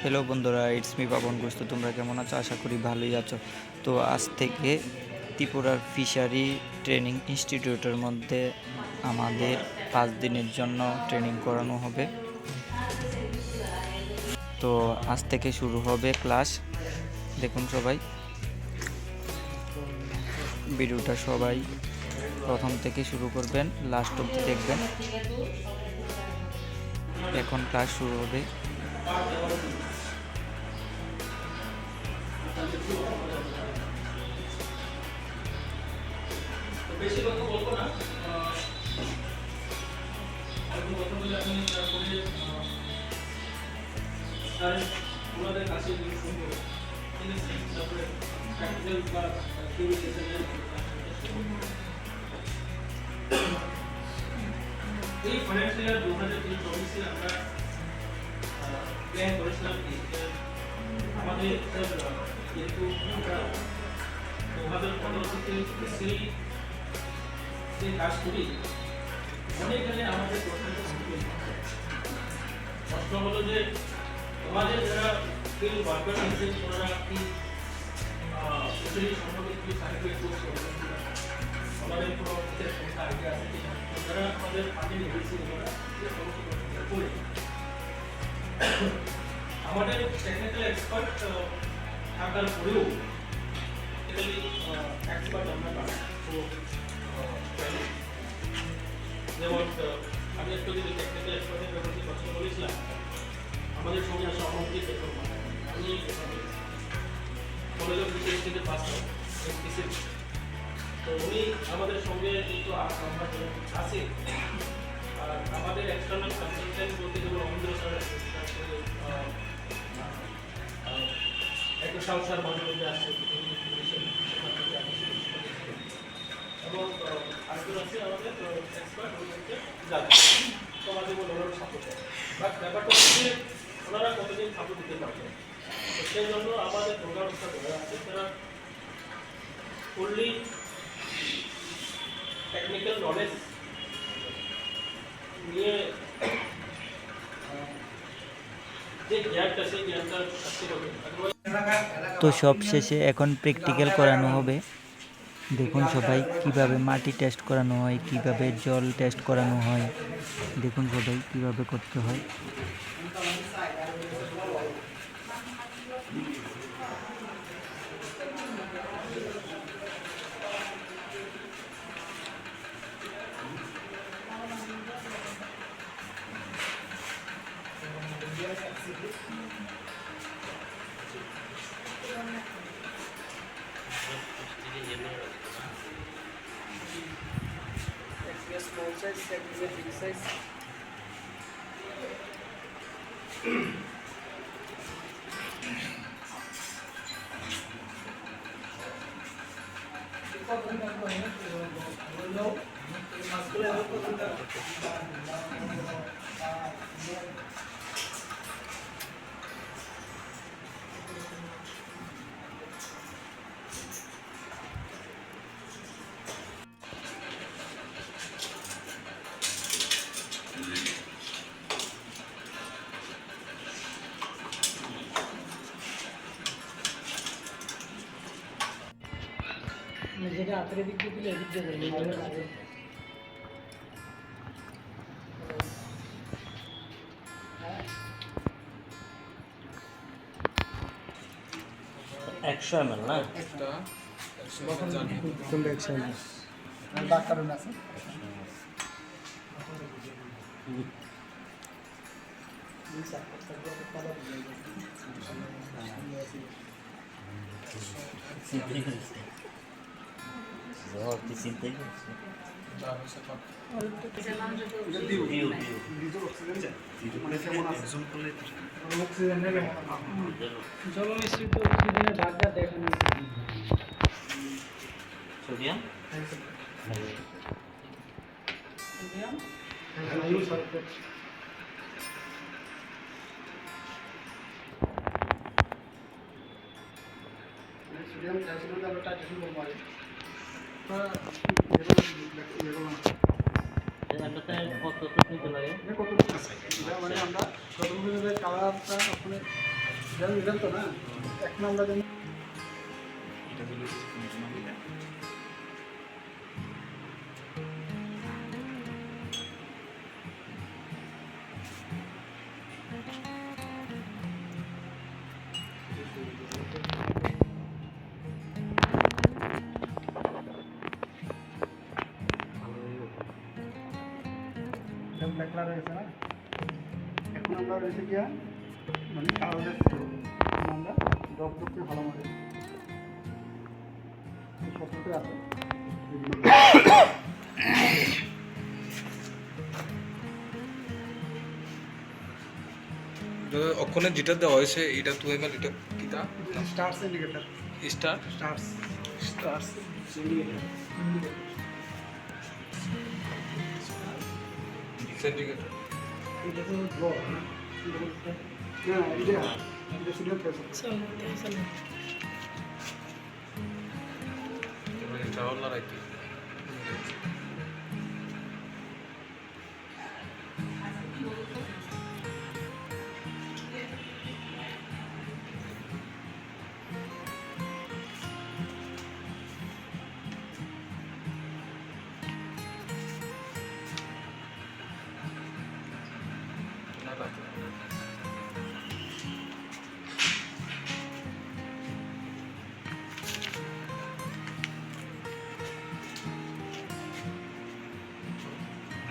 Hello বন্ধুরা, it's me পাবন ঘোষ। তো তোমরা কেমন আছো? আশা করি ভালোই আছো। তো আজ থেকে ত্রিপুরার ফিশারি ট্রেনিং ইনস্টিটিউটের মধ্যে আমাদের 5 দিনের জন্য ট্রেনিং করানো হবে। তো আজ থেকে শুরু হবে ক্লাস। দেখুন সবাই ভিডিওটা সবাই প্রথম থেকে শুরু করবেন, লাস্ট অবধি দেখবেন। এখন ক্লাস শুরু হবে। বেশি কথা বলবো না। কথা বলে আমি স্যার ওনাদের কাছে শুনবো, তারপরে প্র্যাকটিক্যাল বা থিওরি সেশনের এই ফাইন্যান্সিয়াল 2023-24 আমরা প্ল্যান করেছিলাম কি আমাদের যেহেতু আমরা 2015 থেকে সেই যে কাজ করি অনেকখানে আমাদের প্রশ্ন হলো যে আমাদের যারা ফিল্ড ওয়ার্কার আছে ওনারা কি সম্পর্কে কি সার্টিফিকেট কোর্স করবেন, আমাদের কোনো সংস্থা আইডিয়া আছে কিনা, যারা আমাদের ফান্ডিং হয়েছে ওরা করে আমাদের টেকনিক্যাল এক্সপার্ট থাকার পরেও এক্সপার্ট আমরা পাই। তো যেমন আমি একটু যদি টেকনিক্যাল এক্সপার্টের ব্যাপারে কথা বলেছিলাম, আমাদের সঙ্গে আসা অমৃত আমি কলেজ অফ রিসার্চ থেকে পাস আউট, তো উনি আমাদের সঙ্গে কিন্তু আছে। আর আমাদের এক্সটার্নাল কনসালটেন্ট বলতে যেমন অমৃত স্যার একটা সংসার মাঝে মধ্যে আসছে এবং আরেকজন আছে আমাদের এক্সপার্ট তো মাঝে মধ্যে ওনারা সাপোর্ট দেয়, বাট ব্যাপারটা হচ্ছে ওনারা কতদিন সাপোর্ট দিতে পারবে। তো সেই জন্য আমাদের প্রোগ্রামটা ধরে আছে যারা ফুললি টেকনিক্যাল নলেজ নিয়ে যে জ্ঞানটা সেই জ্ঞানটা থাকতে হবে। তো সব শেষে এখন প্র্যাকটিক্যাল করানো হবে। দেখুন সবাই কিভাবে মাটি টেস্ট করানো হয়, কিভাবে জল টেস্ট করানো হয়, দেখুন সবাই কিভাবে করতে হয়। Small size, that is a big size. যেটা হাতের দিক দিয়ে দিলে এদিক দিয়ে যাবে। 100 ml না একটা 100 ml দাগ কারণ আছে। সোডিয়াম কত নিতে লাগে, মানে আমরা কালারটা ওখানে এটা তো না এক নাম্বার জন্য এটা হলো মালিকা ব্ল্যাক কালার হয়েছে না এখন আমরা রয়েছে গিয়া মানে কাগজের আমরা ড্রপ করতে ভালো মতো সতর্ক আছে ওখানে যেটা দেওয়া হয়েছে এটা 2 ml এটা কিটা stars indicator star stars indicator centigrade এটা তো ড্রপ না এটা শুধু প্রেসার এটা হলো রাইট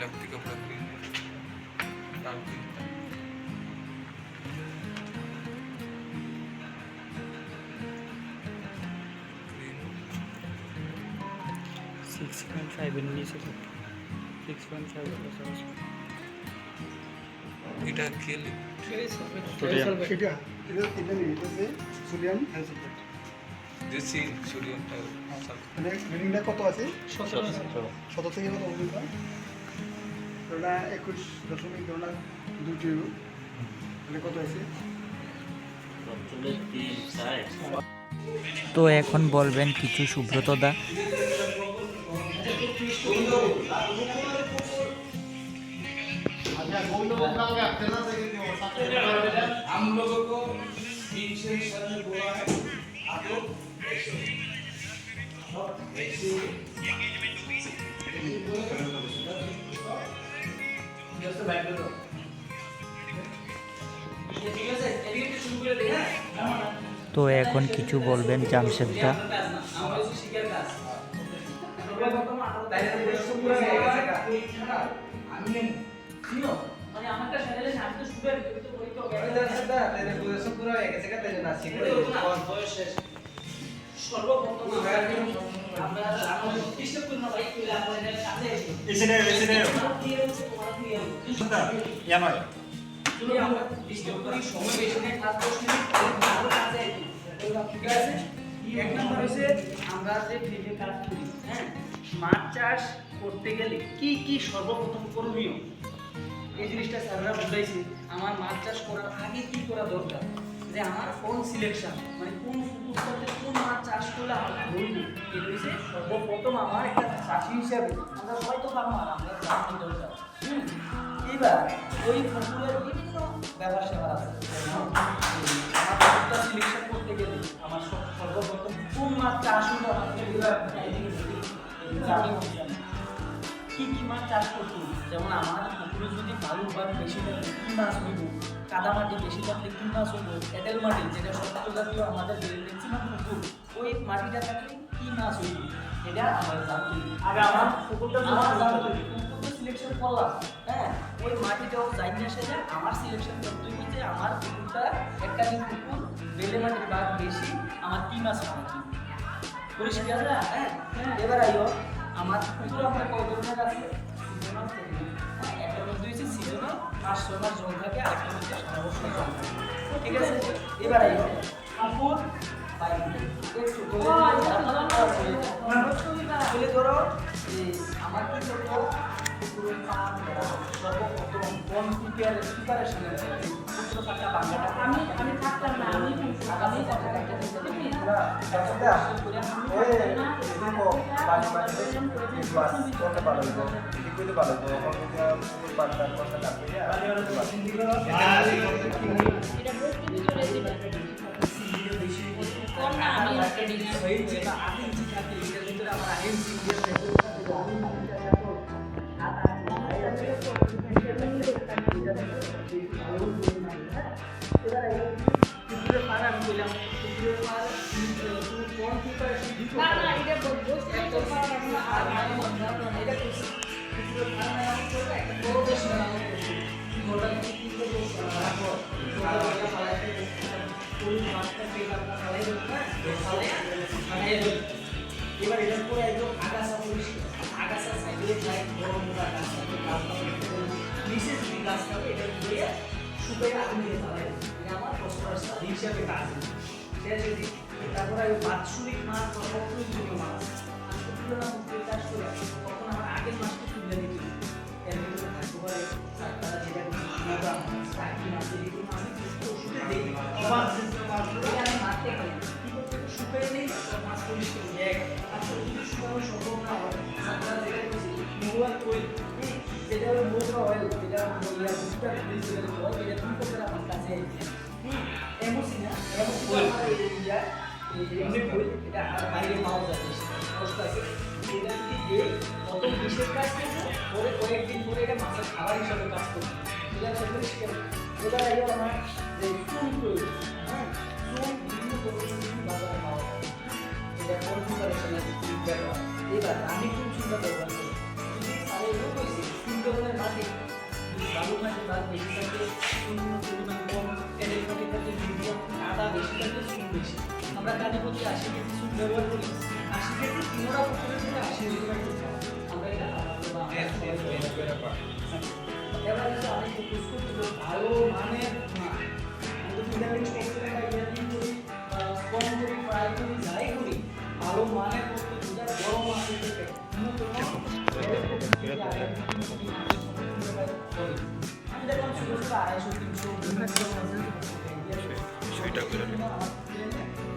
ब्लैक टी का black green dark green green 6.5 এর নিচে 6.5 এটা কিল এটা যে sodium hydroxide this is sodium মানে রিডিংটা কত আছে 17 থেকে কত পর্যন্ত ওটা 21.2 টিউব মানে কত আছে তো এখন বলবেন কিছু সুব্রত দা हम लोगों को 3 से 7 बोला है आपको जैसे बैठ दो ठीक है सर एडिट शुरू कर दे हां তো এখন কিছু বলবেন জামশেদ দা আমাদের শিকার কাজ আমি শুনো মানে আমারটা চ্যানেলে আমি তো শুরু তো করি তো দাদা তেরে বয়স পুরো হয়ে গেছে তেরে না শিখে বয়স শেষ সর্বপ্রথম আমরা আমাদের ডিস্টার্ব করব না ভাই কইলা আমাদের সামনে এসে ইয়া নয় তুমি আমরা ডিস্টার্ব করি সময় বেশি নেই 5-10 মিনিট ভালো কাজে ঠিক আছে এক নাম্বার হইছে আমরা যে ফিল্ডে কাজ করি হ্যাঁ মাছ চাষ করতে গেলে কি কি সর্বপ্রথম করণীয় এই জিনিসটা স্যাররা বুঝাইছে আমার মাছ চাষ করার আগে কি করা দরকার যে আমার কোন সিলেকশন মানে কোন পুকুরটাতে কোন মাছ চাষ করলে আমার হইল এটা হচ্ছে সর্বপ্রথম আমার একটা চাষি হিসাবে আমরা সবাই তো ফার্মার আমরা জানি দরকার এবার ওই পুকুরের বিভিন্ন ব্যবসা সেবা আছে আমার পুকুরটা সিলেকশন করতে গেলে আমার সর্বপ্রথম কোন মাছ চাষ হলো আমাকে কি কি মাছ চাষ করতে যেমন আমার পুকুরে যদি বালু বা বেশি থাকলে কী মাছ হইব কাদামাটি বেশি থাকলে কী মাছ হইব এঁটেল মাটি যেটা শক্ত জাতীয় আমাদের ম্যাক্সিমাম পুকুর ওই মাটিটা থাকলে কী মাছ হইব এটা আমাদের জানতে আগে আমার পুকুরটা পুকুরটা সিলেকশন করলাম হ্যাঁ ওই মাটিটাও যাই না সেটা আমার সিলেকশন করতে হবে যে আমার পুকুরটা একটা পুকুর বেলে মাটির ভাগ বেশি আমার কী মাছ খাওয়া পরিষ্কার না হ্যাঁ এবার আইও আমার পুকুর আমরা কয় ধরনের আছে একটা মধ্যে হচ্ছে সিজনাল 5 মাস জল থাকে আর একটা হচ্ছে অবশ্যই জল থাকে ঠিক আছে এবার আইও পুকুর একটু বলে ধরো যে আমার কি করবো পুকুরের পান সর্বপ্রথম কোন প্রিপারেশন আছে পুকুর ফাঁকা বাংলাটা আমি থাকতাম না আমি এটা ট্রেনিং হয়েছে বা আইএনসি থাকে এটার ভিতরে আমার আইএনসি দিয়ে এবার কুকুরের পাড়া আমি বললাম কুকুরের পাড়া তুমি কোন প্রিপারেশন দিতে এটা বলবো একটা আর মানে এটা কুকুরের পাড়া মেরামত করবে একটা বড় বেশ মেরামত করবে গোটা থেকে 3 বছর রাখো গোটা পাড়াতে ফুল মাছটা পেয়ে আপনার ফালাই দেবেন না ফালাই দেবেন এবার এটার পরে একদম আগাছা পরিষ্কার আগাছা সাইডে যায় বড় মোটা গাছটাকে নিচে যদি গাছ থাকে এটা দিয়ে শুকিয়ে আগুন দিয়ে ফালাই দেবেন এটা আমার ফসফরাস হিসাবে কাজ সে যদি তারপরে আমি বাৎসরিক মাছ বা প্রকৃতিগত মাছ আমি তুলনা মুক্তি চাষ করে তখন আমার আগের মাছটা তুলে দিতে এর ভিতরে থাকতে পারে তারা যেটা মোটা মাছ টাকি মাছ এগুলো আমি ওষুধে দিই আমি মারতে পারি কি করতে শুকিয়ে নেই মাছ পরিষ্কার এক আসলে যদি শুকানো সম্ভব না হয় আপনারা যেটা বলছি মহুয়ার তৈরি যেটা হলো মহুয়া অয়েল যেটা মহিলা দুটা পুলিশ যেটা হয় এটা দুই প্রকার আমার কাছে এমওসি না এমওসি আমার ইন্ডিয়া এটা আর বাইরে পাওয়া যায় কষ্ট আছে এটা যদি দেই কত বিশেষ কাজ করবো পরে কয়েকদিন পরে এটা মাছের খাবার হিসাবে কাজ করবে এটা পরিষ্কার এবার এলো আমার যে চুন তৈরি হ্যাঁ চুন বিভিন্ন ধরনের বাজারে পাওয়া যায় এটা কোন প্রিপারেশন আছে চুন ব্যবহার এবার আমি কোন চুনটা ব্যবহার করি যদি সারে রোগ হয়েছে চুন ধরনের মাটি বালু মাটি বা বেশি থাকে অন্য পরিমাণ কম তেলের মাটি থাকে মিডিয়াম আদা বেশি থাকে চুন বেশি আমরা কাজে প্রতি 80 কেজি চুন ব্যবহার করি 80 কেজি 3টা পুকুরের থেকে 80 কেজি আমরা এটা এবার আমি ফোকাস করতে ভালো মানের মাছ আমি ভিটামিন করতে বা ইয়ারিং করি কম করি ফ্রাই করি যাই করি ভালো মানের করতে দুটা বড় মাছের থেকে আমি দেখলাম ছোট ছোট 250-300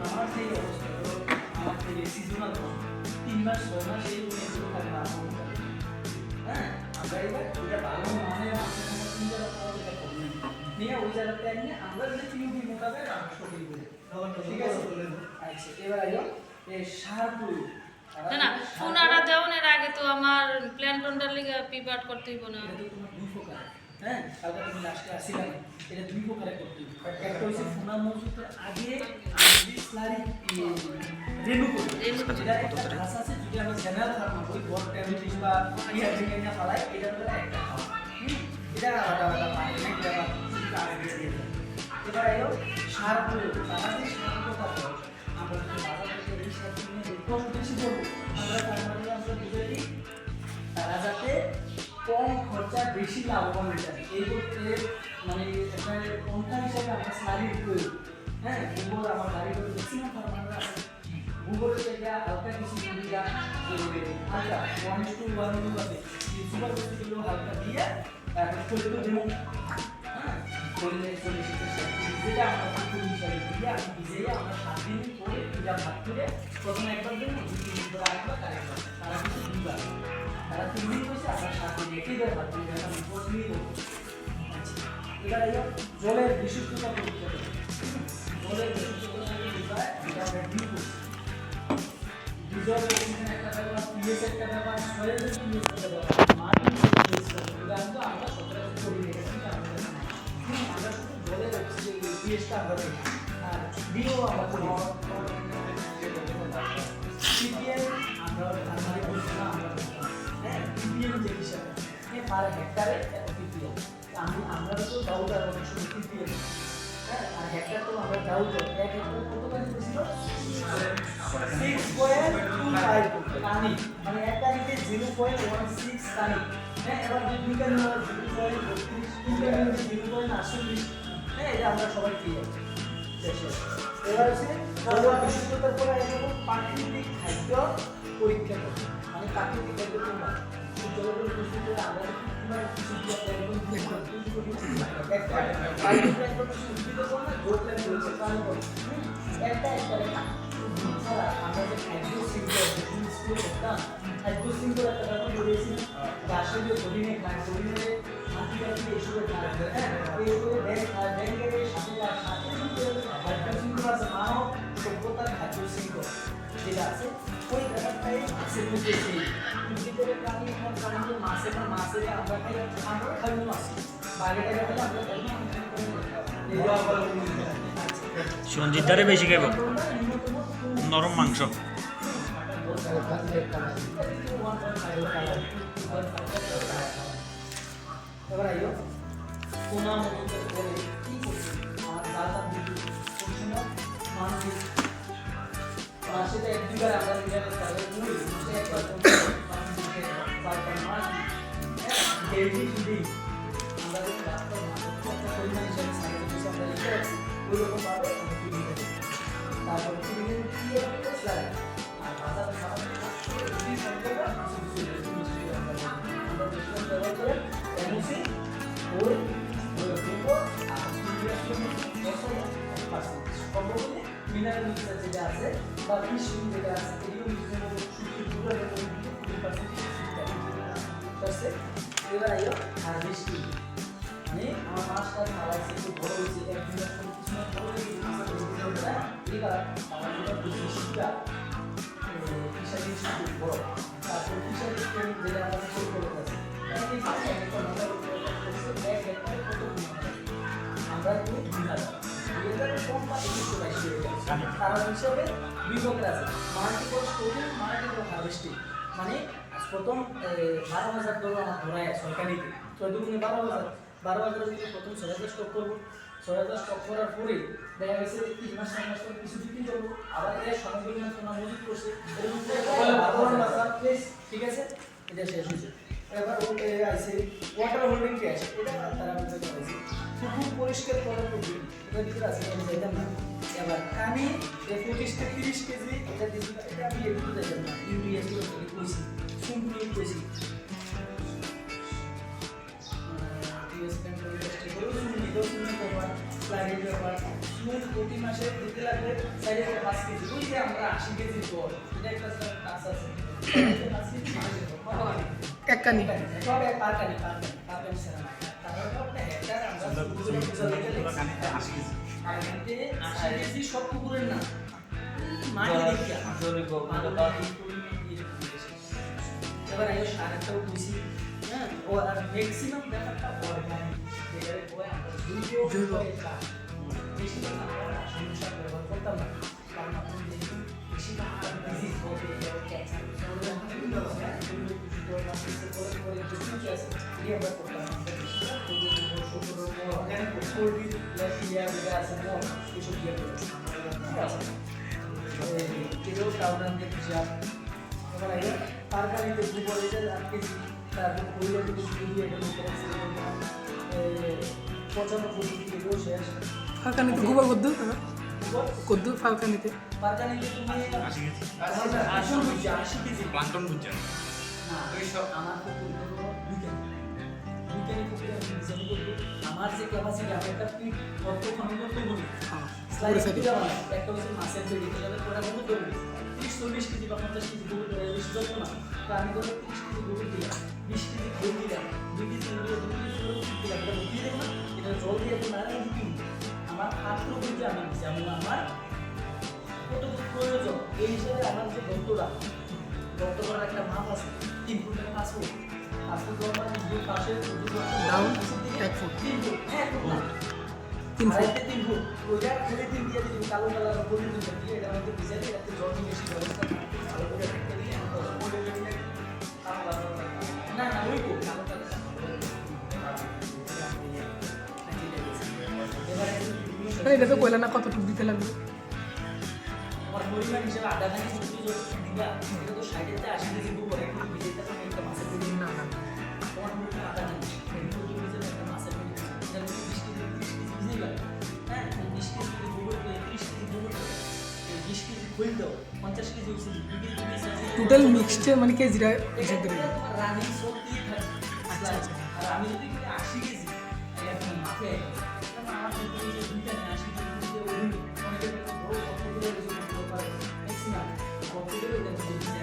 আমার সেই অবস্থা আমার সেই সিজনাল 3 মাস 6 মাস এই উনিশগুলো থাকে না হ্যাঁ আমরা এবার এটা ভালো মানে নিয়ে ওই জায়গাতে নিয়ে আমরা যদি কিউবি মোতাবেক রাখতে করি ঠিক আছে আচ্ছা এবার আইলো এই সার প্রয়োগ না না সোনারা দেওয়ার আগে তো আমার প্ল্যান্টনটার লিগে প্রিপেয়ার করতে হইব না এটা তো তোমার দুই প্রকার হ্যাঁ কালকে তুমি লাস্টে আসিলা না এটা দুই প্রকারে করতে হবে একটা হচ্ছে সোনা মজুতের আগে আমি স্লারি রেনু করি এটা একটা ঘাস আছে যদি আমরা জেনারেল ফার্মার ওই বড় ট্যাবলেট বা ইয়ার থেকে না ফালাই এটা হলো একটা খাওয়া এটা আলাদা আলাদা পানি এটা আগে দিয়ে দেয় এবার এলো সার প্রয়োগ তারা যে সার প্রয়োগ আমরা যদি বাজার থেকে এই সার কিনে কষ্ট বেশি করবো আমরা তার মানে আমরা বুঝে দিই তারা যাতে কম খরচা বেশি লাভবান হয়ে যায় এই করতে মানে একটা পন্থা হিসাবে আমরা স্লারির প্রয়োগ হ্যাঁ গোবর আমার বাড়ি করে ম্যাক্সিমাম ফার্মাররা আছে গোবরের থেকে হালকা কিছু ইউরিয়া হালকা 1:1 আছে সুপার বস্তুগুলো হালকা দিয়ে তারপর চলতে দেবো হ্যাঁ করলে চলে যেটা আমরা ফুল হিসাবে দিয়ে আমি ভিজিয়ে আমরা 7 দিন পরে পূজা ভাত করে প্রথমে একবার দেবো 2 দিন পরে আরেকবার আরেকবার তারা কিছু দুইবার তারা 3 দিন বসে আবার 7 দিন একই বার ভাত দিয়ে আমি পোস্ট নিয়ে দেবো এবার এলো জলের বিশুদ্ধতা পরীক্ষা করবো জলের বিশুদ্ধতা বিষয় এটা আমরা ডিউ করছি ডিজল একটা ব্যাপার পিএস একটা ব্যাপার সয়েল পিএস একটা ব্যাপার মাটি পিএস উদাহরণ তো আমরা সচরাচর করি রেখেছি আমরা শুধু জলের অক্সিজেন পিএসটা আমরা দেখি আর ডিও আমরা করি সিপিএম আমরা ধারণা করছি না আমরা হ্যাঁ পিপিএম যে হিসাবে পার হেক্টারে পিপিএম আমরা তো ডাউট আর অনেক সময় পিপিএম হ্যাঁ আর হেক্টার তো আমরা ডাউট এক হেক্টার কত কাজ ছিল 6.25 কানি মানে এক কানিতে 0.16 কানি হ্যাঁ এবার দুই কানি 0.32 তিন কানি 0.48 হ্যাঁ এটা আমরা সবাই পেয়ে যাচ্ছি এবার হচ্ছে জলবায়ু বিশুদ্ধতার পরে এরকম প্রাকৃতিক খাদ্য পরীক্ষা করবে মানে প্রাকৃতিক খাদ্য কোনটা জলবায়ু বিশুদ্ধতা আমরা একটা আমরা যে খাদ্য শৃঙ্খল করতাম খাদ্য শৃঙ্খল একটা ব্যাপার বলেছি গাছের যে হরিণে খায় হরিণে হাতি টাতি এসবে খায় হ্যাঁ এইগুলো ব্যাংকের সাথে সাথে খাদ্য শৃঙ্খল আছে মানব সভ্যতার খাদ্য শৃঙ্খল যেটা আছে ওই ব্যাপারটাই মাছের মধ্যে সেই ভিতরে প্রাণী এবং প্রাণীর মাছের আমরা খাই মাছ বাইরে গেলে আমরা সঞ্জিত দ্বারে বেশি খাইব নরম মাংস এবার আইও কোনা মতো করে কি করছে আর দাদা দিদি কোন মানসিক সেটা এক দুইবার আমরা নিজেরা তাদের মুই সেটা একবার মানসিক বারবার মাস ডেইলি টুডে আমরা যে রাস্তা একটা পরিমাণ হিসাবে সাইড দিতে আমরা লিখে রাখছি ওই রকম ভাবে আমরা টুডে দিই তারপর টুডে কি হবে স্লাইড আর বাজার সামনে এই সংখ্যাটা আমরা দেখলাম ব্যবহার করে এমসি ওর উপর আর সম্ভবত মিনারেল মিক্সার যেটা আছে বা ফিশ যেটা আছে এগুলো মিক্সার করতে এবার আইও হারভেস্টিং মানে আমার মাছটা খাওয়াইছে একটু বড় হয়েছে একদিনের কিছু বড় হয়েছে মাছটা এবার আমার যেটা ফিশটা ফিশারি খুব বড় তারপর ফিশারি যেটা আমাদের শুরু করে আছে এই মাছটা একটা মাথার উপরে করছে এক হেক্টর কত আমরা একটু বিঘা এটার কম বা 122 হয়ে গেছে কারণ হিসাবে দুই প্রকার আছে মাল্টিপল স্টোরেজ মাল্টিপল হারভেস্টিং মানে প্রথম 12,000 ডলার আমার ধরায় সরকারিতে 12,000 যদি প্রথম 6,000 স্টক করবো 6,000 স্টক করার পরে দেখা গেছে 3 মাস 4 মাস পরে কিছু বিক্রি করবো আবার এর সামগ্রিক সোনা মজুত করছে ঠিক আছে এটা শেষ হয়েছে এবার ওকে আইছে ওয়াটার হোল্ডিং ক্যাশ এটা তারা বুঝতে পারছে পুকুর পরিষ্কার করার পদ্ধতি এটা ভিতরে আছে আমি যাইতাম না এবার আমি 25 থেকে 30 কেজি এটা দিছি এটা আমি একটু যাইতাম না ইউরিয়া করে কইছি সুন্দর কইছি প্রতি মাসে দিতে লাগবে 5 কেজি ওই যে আমরা 80 কেজি পর এটা একটা কাজ আছে এক কানি তবে পার কানি সেরা তারপরে আপনি হেক্টর আমরা আর এতে 80 কেজি সব পুকুরের না মাটি দেখিয়া এবার আইও সারটাও বুঝি হ্যাঁ ও আর ম্যাক্সিমাম ব্যাপারটা অর্গানিক এটারে কয় আমরা জৈব বেশি আমরা সমস্যা ব্যবহার করতাম না কারণ আপনি দেখুন বেশি ডিজিজ হবে ক্যান্সার তরকারিতে গোবর এটা 8 কেজি তারপর কইলা যদি শুরু দিয়ে এটা পচানো পদ্ধতি এগুলো শেষ ফালকানিতে গোবর কদ্দু ফালকানিতে পারকানিতে তুমি 80 কেজি প্লান্টন বুঝছেন না আমার পুকুর আমার যে ক্যাপাসিটি আমি একটা পিট অর্থ খনন করতে বলি স্লাইড একটা হচ্ছে মাছের তৈরি করে পুরো বন্ধ করবো 30-40 কেজি বা 50 কেজি গোবর বেশি যত না তো আমি ধরো 30 কেজি গোবর দিলাম 20 কেজি খোল দিলাম 2 কেজি ইউরিয়া 2 কেজি দিলাম এটা দিয়ে দেবো না এটা জল দিয়ে তো না দিই আমার পাত্র কিন্তু আমি যেমন আমার কতটুকু প্রয়োজন এই হিসেবে আমার যে গর্ত করার একটা মাপ আছে 3 ফুটের 5 ফুট জলমান দুই পাশে ডাউন 1 ফুট 3 ফুট হ্যাঁ 3 ফুট 3 ফুট ওইটা খুলে 3 দিয়ে দিবি কালো কালার বলি দিয়ে এটা মধ্যে ভিজে দিয়ে একটা জল নিয়ে বেশি ব্যবস্থা ভালো করে রেখে দিয়ে না না ওই কোট এটা তো কইলা না কতটুকু দিতে লাগবে আমার পরিমাণ হিসেবে আধা কানি সবজি দিবা এটা তো 60 থেকে 80 কেজি গোবর একটু ভিজে তাতে একটা মাছের পেটি না না তোমার পরিমাণ আধা কানি একটু ভিজে একটা মাছের পেটি যেন 20 কেজি ভিজে গেল হ্যাঁ 20 কেজি গোবর 30 কেজি গোবর 20 কেজি খোল দাও 50 কেজি হইছে 2 কেজি টোটাল মিক্সড মানে কেজিরা হিসাব করে রানিং সব দিয়ে থাকে আচ্ছা আর আমি যদি 80 কেজি একটা মাফে আমার যদি দুইটা 80 কেজি দিয়ে ওই অনেক বড় কতগুলো রেজিস্টার করে ম্যাক্সিমাম কতগুলো রেজিস্টার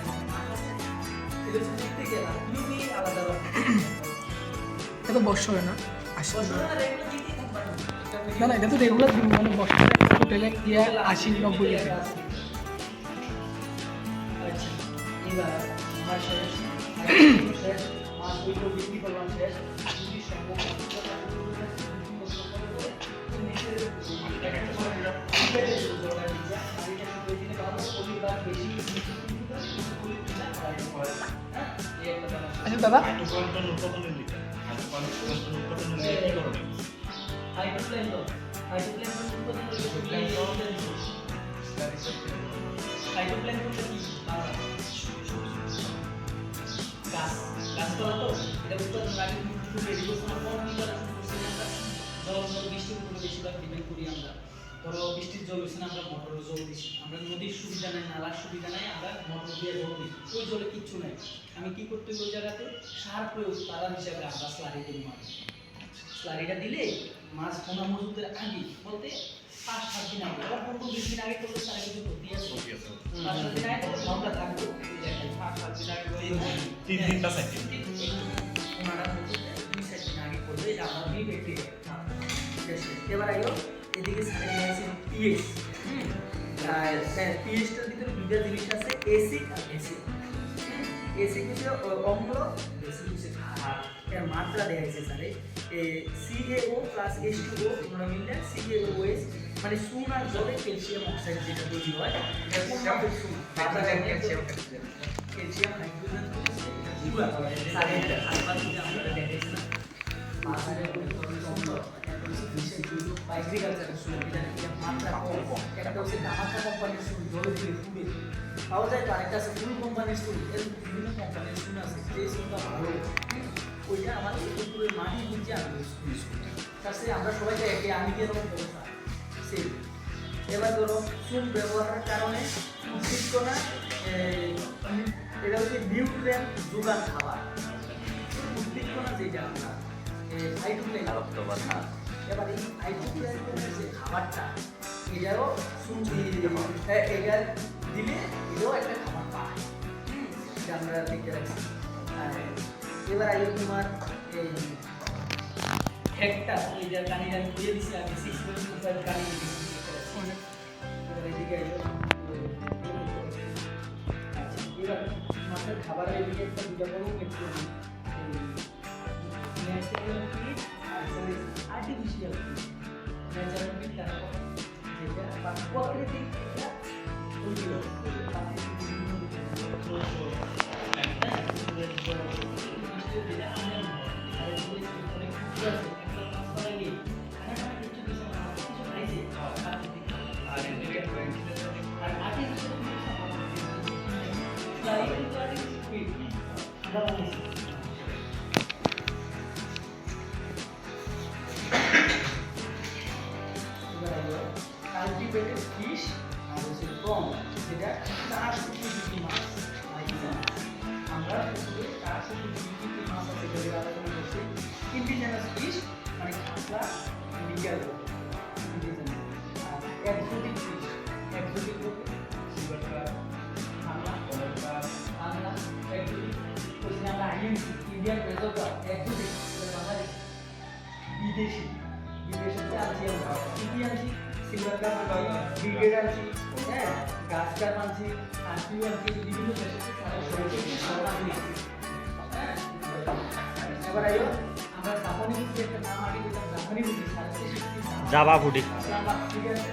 এটা যদি দেখতে গেলাম ইউবি আলাদা এটা তো বর্ষ হয় না 80 বছর না রেগুলার দিতেই থাকবা না না এটা তো রেগুলার দিন মানে বর্ষ টোটাল দিয়া 80 90 টাকা এবার আমার শেষ শেষ মাছ ওইগুলো বিক্রি করলাম শেষ যদি সম্ভব আচ্ছা দাদা হাইড্রোপ্লাঙ্কটন উৎপাদনের দিকে হাইড্রোপ্লাঙ্কটন উৎপাদনের দিকে কি করবে? ফাইটোপ্ল্যাঙ্কটনটা কি গাছ গাছপালা তো এটা উৎপাদন আগে রেডি করছে না কম কি করা শুরু করছি আমরা জল বৃষ্টির উপরে বেশিরভাগ ডিপেন্ড করি আমরা ধরো বৃষ্টির জল হচ্ছে না আমরা মোটরের জল দিচ্ছি আমরা নদীর সুবিধা নাই নালার সুবিধা নাই আমরা মোটর দিয়ে জল দিই ওই জলে কিচ্ছু নাই আমি কি করতে ওই জায়গাতে সার প্রয়োগ তারা হিসাবে আমরা স্লারি দিই মাছ স্লারিটা দিলে মাছ পোনা মজুতের আগে বলতে 5-7 দিন আগে আবার 15-20 দিন আগে করলে তারা কিছু ক্ষতি আছে 5-7 দিন আগে মজা থাকবে 5-7 দিন আগে 3 দিন বা 4 দিন পোনাটা মজুতে 2-4 দিন আগে করলে এটা আমরা বি ব্যাকটেরিয়া এবার আইও এদিকে সারে আছে পিএইচ আর পিএইচটার ভিতরে দুটো জিনিস আছে এসিড আর বেসিক এসিড হচ্ছে অম্ল বেসিক হচ্ছে ক্ষার এর মাত্রা দেয়া আছে স্যারে CaO প্লাস H2O তোমরা মিললে CaOH মানে সুন আর জলে ক্যালসিয়াম অক্সাইড যেটা তৈরি হয় এরকম ভাবে সুন ক্যালসিয়াম হাইড্রোজেন এটা পুরো স্যারে এটা আলফা দিয়ে আমরা দেখাইছি না মাছের অম্ল এগ্রিকালচারের সুন এটা মাত্রা কম একটা হচ্ছে ধামাকা কোম্পানির সুন জলে দিলে ফুলে পাওয়া যায় তো আরেকটা আছে ফুল কোম্পানির সুন এর বিভিন্ন কোম্পানির সুন আছে যে সুনটা ভালো ওইটা আমাদের পুকুরের মাটি খুঁজে আমি ইউজ করি তাছাড়া আমরা সবাইকে একে আমি যেরকম ব্যবস্থা সেই এবার ধরো চুন ব্যবহারের কারণে উদ্ভিদ না এটা হচ্ছে নিউট্রিয়েন্ট যোগান খাবার উদ্ভিদ না যেটা আমরা ফাইটোপ্ল্যাঙ্কটন এবার এই ফাইটোপ্ল্যাঙ্কটনের যে খাবারটা এটাও চুন দিয়ে দিতে হবে এটা দিলে এটাও একটা খাবার পায় এটা আমরা দেখতে রাখছি এবার আইলো তোমার এই হেডটা এটা কানিটা দিয়ে দিছি আমি 6.5 কানি দিছি এবার এদিকে আইলো আচ্ছা এবার মাছের খাবারের এদিকে একটা দুটো বড় একটু ন্যাচারাল ফিড আর আর্টিফিশিয়াল ফিড ন্যাচারাল ফিড তারপর যেটা প্রাকৃতিক এটা ওইগুলো কাল্টিভেটেড ফিশ আর হচ্ছে প্রন যেটা 420 মাছ আমরা পুকুরে 420 মাছ আছে যেগুলো আলোচনা করছি ইন্ডিজিনাস ফিশ মানে কাঁকড়া লিগাল আর এক্সোটিক ফিশ এক্সোটিক বলতে সিলভার কাপ কাঁকড়া কলার কাপ কাঁকড়া এক্সোটিক বলছি আমরা ইন্ডিয়ান রেজার্ভ এক্সোটিক বাঙালি বিদেশি বিদেশিতে আছি আমরা কি আছি সিলভার কাপ ব্রিগেড আছি হ্যাঁ গাছ কাপ আছি কাশ্মীর আছি বিভিন্ন দেশে হ্যাঁ এবার আইও আমরা জাপানি বুঝি একটা নাম আগে যেটা জাপানি বুঝি জাভা ফুডি ঠিক আছে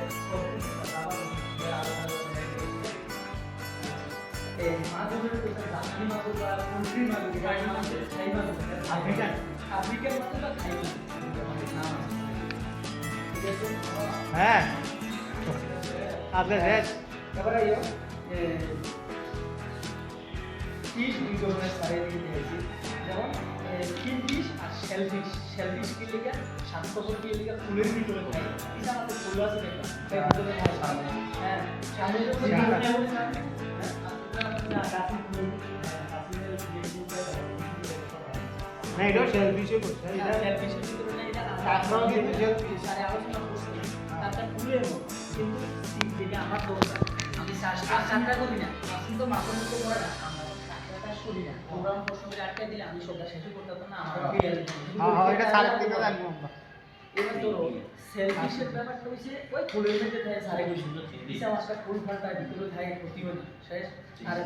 মাগুরের যেটা জাপানি মাগুর বা কান্ট্রি মাগুর থাই মাগুর আফ্রিকান আফ্রিকান মাগুর বা থাই মাগুর নাম ঠিক আছে হ্যাঁ আজকে শেষ এবার আইও ফিশ দুই ধরনের সারে দিয়ে দিয়েছি যেমন কিন ফিশ আর শেলফিশ শেলফিশ কি লেগে স্বাস্থ্যকর কি লেগে ফুলের ভিতরে থাকে এটা আমাদের ফুল আছে দেখলাম এর ভিতরে হ্যাঁ সামুদ্রিক না এটা শেলফিশে করছে এটা শেলফিশের ভিতরে না এটা কাঁকড়াও কিন্তু শেলফিশ সারে আলোচনা করছি তারপর ফুলের মতো কিন্তু যেটা আমার দরকার আমি চাষটা করি না আপনি তো মাছের মতো করে না করি না প্রোগ্রাম প্রশ্নগুলো আটকে দিলে আমি সবটা শেষ করতে পারতাম না আমার হ্যাঁ এটা সাড়ে 3 জানবো আমরা এবার ধরো সেলফিশের ব্যাপারটা হচ্ছে ওই ফুলের মধ্যে থাকে সারে গেছিল দিশা মাছটা ফুল ফালটা ভিতরে থাকে ক্ষতি হয় না শেষ আর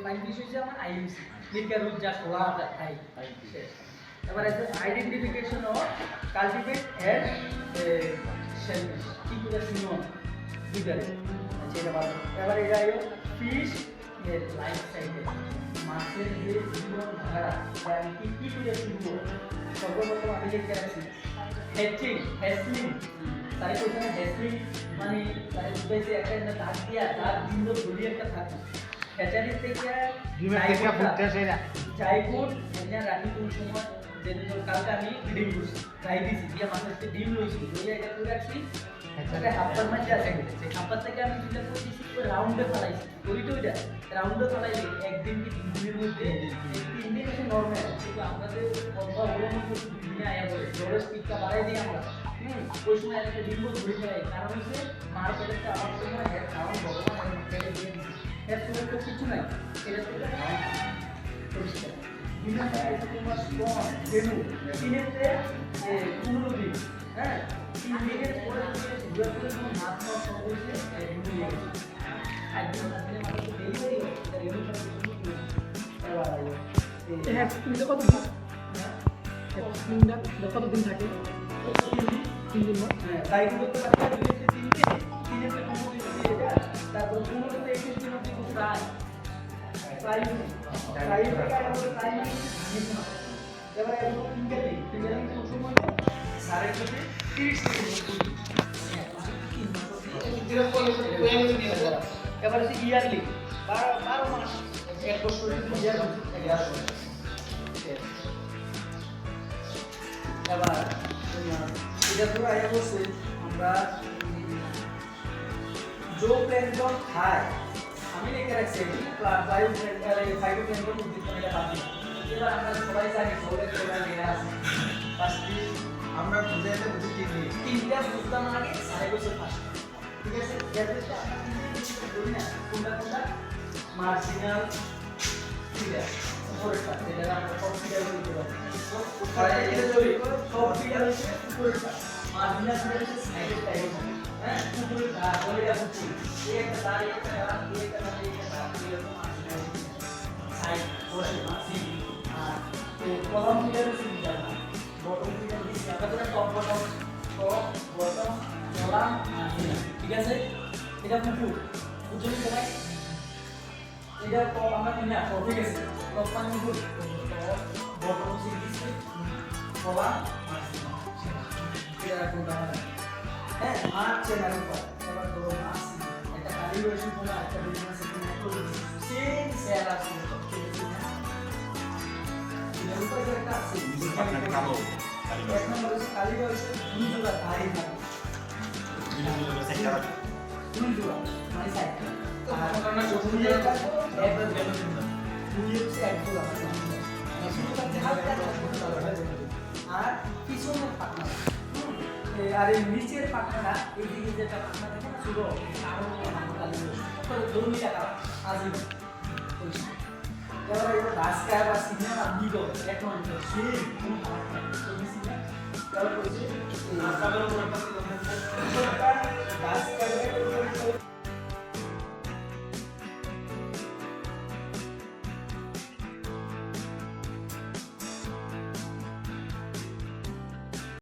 ফাইন ফিশ হচ্ছে আমার আইএমসি লিকার যা খোলা থাকে শেষ এবার আছে identification of cultivate and selfish কি করে চিনো দুইটারে আচ্ছা এটা ভালো এবার এটা হলো ফিশ এর লাইফ সাইকেল মাছের যে জীবন ধারা বা আমি কি করে চিনবো সর্বপ্রথম আমি লিখে রাখছি হ্যাসলিং তাই তো এখানে হ্যাসলিং মানে তাই বুঝাইছে একটা দাগ দিয়া দাগ দিন ধরে একটা থাকে হ্যাচারি থেকে জাইফুড এনে রাখি কোন সময় যেদিন কালকে আমি ডিম করছি ট্রাই দিছি দিয়া মাছের ডিম লইছি লইয়া এটা করে রাখছি একটা হাফার মধ্যে আছে সেই হাফার থেকে আমি যেটা করছি ওই রাউন্ডে ফেলাইছি ওইটা ওইটা রাউন্ডে ফেলাইলে একদিন কি 3 দিনের মধ্যে এই 3 দিন হচ্ছে নরমাল কিন্তু আমাদের কথা অবলম্বন করছি 2 দিনে আয়া বলে জলের স্পিডটা বাড়াই দিই আমরা ওই সময় একটা ডিম ধরে ফেলাই কারণ হচ্ছে মার পেটে আমার সময় হেড রাউন্ড ভগবান পেটে দিয়ে দিছি এর সময় তো কিছু নাই এটা তো পরিষ্কার বিনা এটা তোমার স্ট্রং ভেনু তিনেতে 15 দিন হ্যাঁ 3 দিনের পরে যদি কোনো মাছ মাছ হয়েছে ভেনু নিয়ে গেছে একদিন আসলে মাত্র ডেলিভারি হয় তার ভেনু সব হ্যাঁ স্ক্রিনটা কত দিন স্ক্রিনটা কতদিন থাকে 3 দিন না হ্যাঁ তাই করতে পারতে 2 থেকে 3 দিন তিনেতে কমপ্লিট দিয়ে এটা তারপর 15 থেকে 21 দিন অবধি কিছু রায় প্রায় থেকে আমাদের প্রায় মানে এবার এগুলো ফিঙ্গারিং কোন সময় সাড়ে 30 থেকে এবার হচ্ছে ইয়ারলি 12 মাস 1 বছর ইয়ার এবার এটা তো আয়া বলছে আমরা जो प्लैंकटन खाয় আমি লিখে রাখছি ফাইটোপ্ল্যাঙ্কটন উদ্ভিদ প্রাণীরা পাবি এবার আমরা সবাই জানি সবাই নিয়ে আসি পাঁচটি আমরা বুঝাইতে বুঝি তিনটা বুঝতাম আগে সাড়ে বছর ফার্স্ট ঠিক আছে গ্যাজেটটা আমরা বলি না কোনটা কোনটা মার্জিনাল ফিগার উপরেরটা যেটা আমরা সব ফিগার বলতে পারি সব ফিগার হচ্ছে উপরেরটা মার্জিনাল ফিগার হচ্ছে সাইডের টাইপ হ্যাঁ উপরের বলে যা বুঝছি একটা দাঁড় একটা দাঁড় একটা দাঁড় একটা দাঁড় এরকম মার্জিনাল সাইড বসে মাসি আর কলাম ফিগার হচ্ছে দুইটা না বটম ফিগার দিচ্ছি আমরা তো টপ বটম কলাম ঠিক আছে এটা পুকুর বুঝলি সবাই এটা আমরা কিনা ঠিক আছে টপ মানে পুকুর বটম দিচ্ছি কলাম এটা কোনটা হ্যাঁ মাছ চেনার উপর এবার ধরো মাছ একটা কালি রয়েছে কোনো একটা বিজনেস এখানে করে সেম শেয়ার আছে এর উপর একটা আছে এক নম্বর হচ্ছে কালি রয়েছে দুই জোড়া ধারি থাকে দুই জোড়া মানে সাইড আর আমরা যখন একটা একবার গেল দুই হচ্ছে এক জোড়া শুধু করতে হালকা আর পিছনের পাখনা আর এই নিচের পাখনাটা এইদিকে যেটা পাখনা থাকে না ছোট আরো ধর্মী টাকা আজীব এবার এটা রাস্তা বা সিনেমা নিগো এক নম্বর সেই কোনো খারাপ নাই তো সিনেমা তারপর হচ্ছে রাস্তার উপর একটা